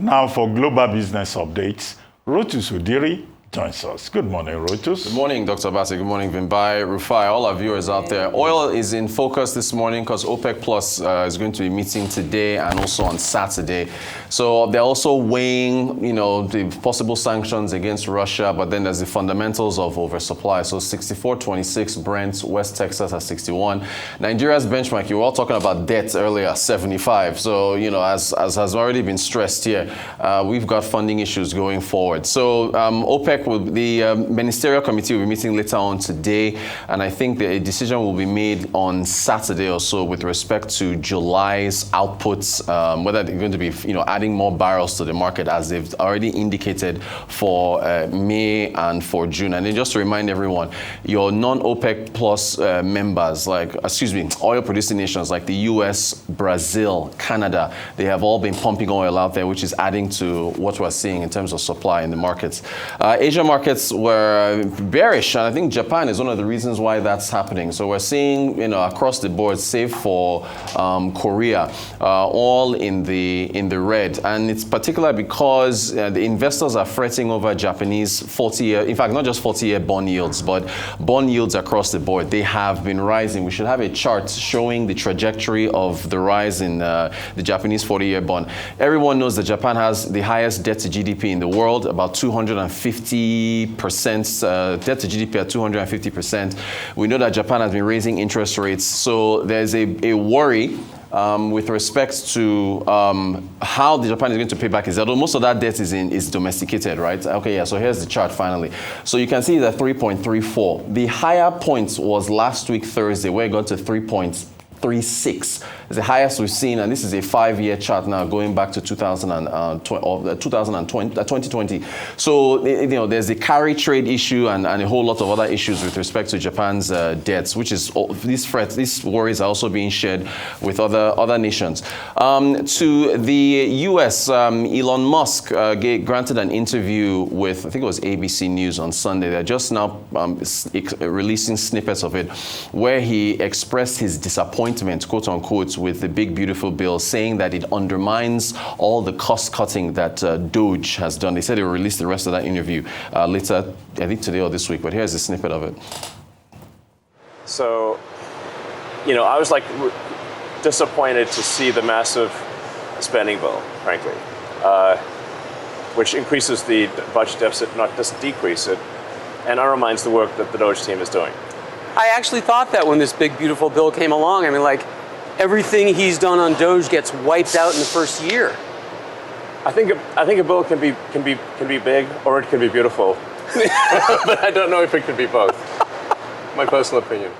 Now for global business updates, Rotus Oddiri joins us. Good morning, Rotus. Good morning, Dr. Bassi. Good morning, Vimbai, Rufai, all our viewers out there. Oil is in focus this morning because OPEC Plus is going to be meeting today and also on Saturday. So they're also weighing, the possible sanctions against Russia, but then there's the fundamentals of oversupply. So 64.26 Brent, West Texas at 61. Nigeria's benchmark, you were all talking about debt earlier, 75. So, as has already been stressed here, we've got funding issues going forward. So OPEC the ministerial committee will be meeting later on today, and I think a decision will be made on Saturday or so with respect to July's outputs, whether they're going to be, adding more barrels to the market as they've already indicated for May and for June. And then just to remind everyone, your non-OPEC plus members, oil-producing nations like the US, Brazil, Canada, they have all been pumping oil out there, which is adding to what we're seeing in terms of supply in the markets. Asia markets were bearish, and I think Japan is one of the reasons why that's happening. So we're seeing, across the board, save for Korea, all in the red, and it's particular because the investors are fretting over Japanese 40-year, in fact, not just 40-year bond yields, but bond yields across the board. They have been rising. We should have a chart showing the trajectory of the rise in the Japanese 40-year bond. Everyone knows that Japan has the highest debt to GDP in the world, about 250%, debt to GDP at 250%. We know that Japan has been raising interest rates, so there's a worry with respect to how the Japan is going to pay back its debt. Most of that debt is domesticated, right? Okay, yeah, so here's the chart finally. So you can see that 3.34. The higher point was last week, Thursday, where it got to 3.36. It's the highest we've seen, and this is a 5-year chart now going back to 2020. So, there's the carry trade issue and a whole lot of other issues with respect to Japan's debts, which is these worries are also being shared with other nations. To the U.S., Elon Musk granted an interview with, I think it was ABC News on Sunday. They're just now releasing snippets of it, where he expressed his disappointment, quote unquote, with the big beautiful bill, saying that it undermines all the cost cutting that Doge has done. They said they will release the rest of that interview later, I think today or this week, but here's a snippet of it. So, I was disappointed to see the massive spending bill, frankly, which increases the budget deficit, not just decrease it, and undermines the work that the Doge team is doing. I actually thought that when this big, beautiful bill came along. I mean, everything he's done on Doge gets wiped out in the first year. I think a bill can be big or it can be beautiful, but I don't know if it can be both. My personal opinion.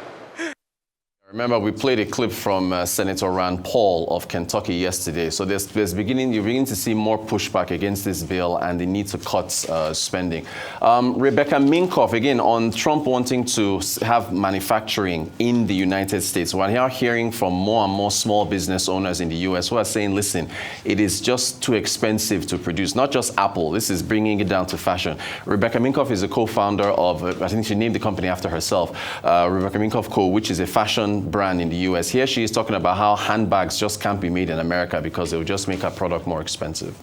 Remember, we played a clip from Senator Rand Paul of Kentucky yesterday. So you're beginning to see more pushback against this bill and the need to cut spending. Rebecca Minkoff, again, on Trump wanting to have manufacturing in the United States. We're now hearing from more and more small business owners in the U.S. who are saying, listen, it is just too expensive to produce. Not just Apple. This is bringing it down to fashion. Rebecca Minkoff is a co-founder of, I think she named the company after herself, Rebecca Minkoff Co., which is a fashion brand in the US. Here she is talking about how handbags just can't be made in America because it would just make our product more expensive.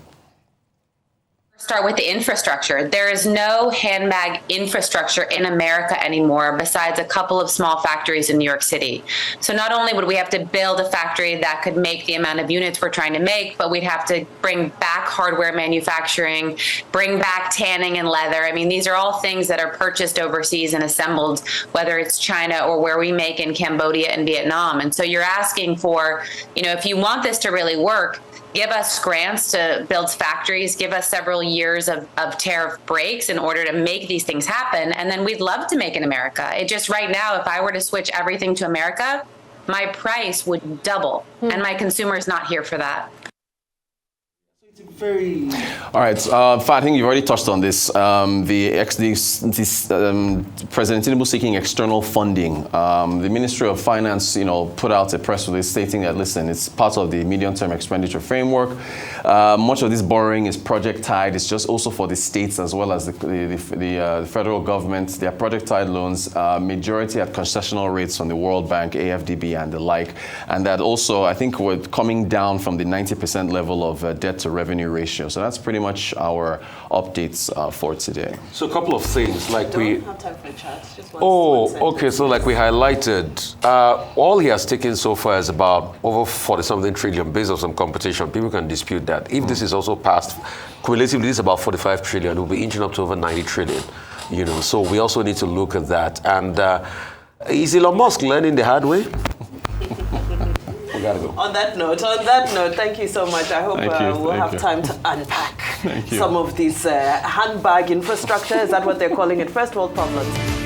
Start with the infrastructure. There is no handbag infrastructure in America anymore besides a couple of small factories in New York City. So not only would we have to build a factory that could make the amount of units we're trying to make, but we'd have to bring back hardware manufacturing, bring back tanning and leather. I mean, these are all things that are purchased overseas and assembled, whether it's China or where we make in Cambodia and Vietnam. And so you're asking for, if you want this to really work, give us grants to build factories, give us several years of tariff breaks in order to make these things happen. And then we'd love to make in America. It just right now, if I were to switch everything to America, my price would double. And my consumer is not here for that. All right, I think you've already touched on this. President Tinubu seeking external funding. The Ministry of Finance, put out a press release stating that, listen, it's part of the medium-term expenditure framework. Much of this borrowing is project-tied. It's just also for the states as well as the federal government. They are project-tied loans, majority at concessional rates from the World Bank, AFDB, and the like. And that also, I think, we're coming down from the 90% level of debt to revenue ratio. So that's pretty much our updates for today. So a couple of things, like We don't have time for a chat. Just one Oh, sentence. okay. So like we highlighted, all he has taken so far is about over 40-something trillion based on some computation. People can dispute that. If this is also passed, cumulatively, this is about 45 trillion. We'll be inching up to over 90 trillion. You know, so we also need to look at that. And is Elon Musk learning the hard way? We gotta go. On that note, thank you so much. I hope we'll have time to unpack some of these handbag infrastructure. Is that what they're calling it? First world problems.